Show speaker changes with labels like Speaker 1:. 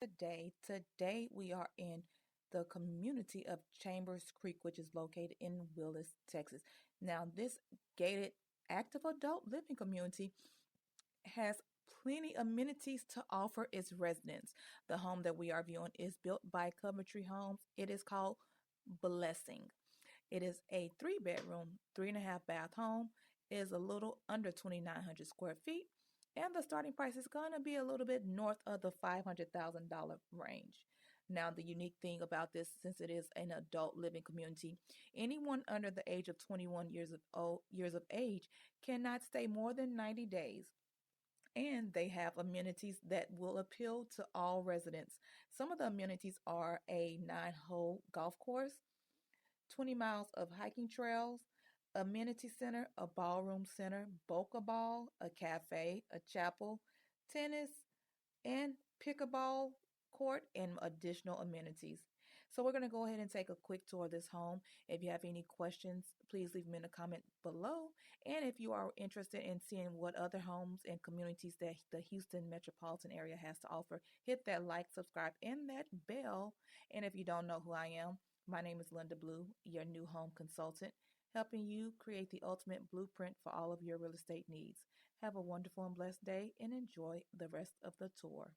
Speaker 1: Today we are in the community of Chambers Creek, which is located in Willis, Texas. Now, this gated active adult living community has plenty amenities to offer its residents. The home that we are viewing is built by Coventry Homes. It is called Blessing. It is a 3 bedroom, 3.5 bath home. It is a little under 2,900 square feet. And the starting price is going to be a little bit north of the $500,000 range. Now, the unique thing about this, since it is an adult living community, anyone under the age of 21 years of age cannot stay more than 90 days. And they have amenities that will appeal to all residents. Some of the amenities are a 9-hole golf course, 20 miles of hiking trails, amenity center, a ballroom center, boca ball, a cafe, a chapel, tennis, and pickleball court, and additional amenities. So we're going to go ahead and take a quick tour of this home. If you have any questions, please leave them in the comment below. And if you are interested in seeing what other homes and communities that the Houston metropolitan area has to offer, hit that like, subscribe, and that bell. And if you don't know who I am, my name is Linda Blue, your new home consultant, helping you create the ultimate blueprint for all of your real estate needs. Have a wonderful and blessed day and enjoy the rest of the tour.